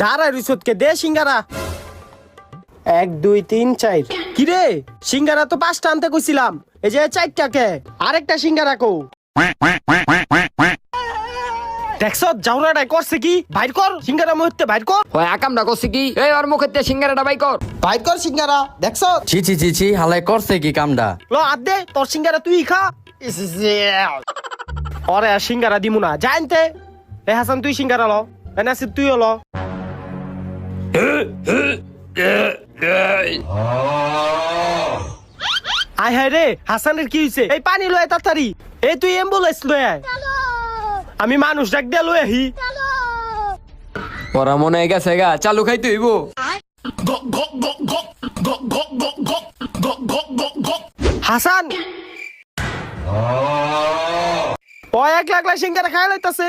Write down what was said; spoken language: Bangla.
দাঁড়ায় রিসোর্টকে দে সিঙ্গারা 1 2 3 4 কিরে সিঙ্গারা তো 5টা আনতে কইছিলাম এই যে 4টাকে আরেকটা সিঙ্গারা কো দেখছ জাউরাটাই করছে কি বাইর কর সিঙ্গারা মুহূর্তে বাইর কর হয় আকামটা করছে কি এই ওর মুখেতে সিঙ্গারাটা বাই কর বাইর কর সিঙ্গারা দেখছ ছি ছি ছি ছি হালাই করছে কি কামডা লো আদ দে তোর সিঙ্গারা তুই খা ওরে সিঙ্গারা দিমু না জানতে এ হাসান তুই সিঙ্গারা ল এ নাসির তুইও ল আয় হায় রে হাসানের কি হইছে এই পানি লয় তাড়াতাড়ি এই তুই অ্যাম্বুলেন্স লয় আয় আমি মানুষ ডাক দিয়ে লয় আহি ওরা মনে হয় গেছে গা চালু খাইতে হইব হাসান ও 1 লাখ সিঙ্গারা খাই লাইতাছে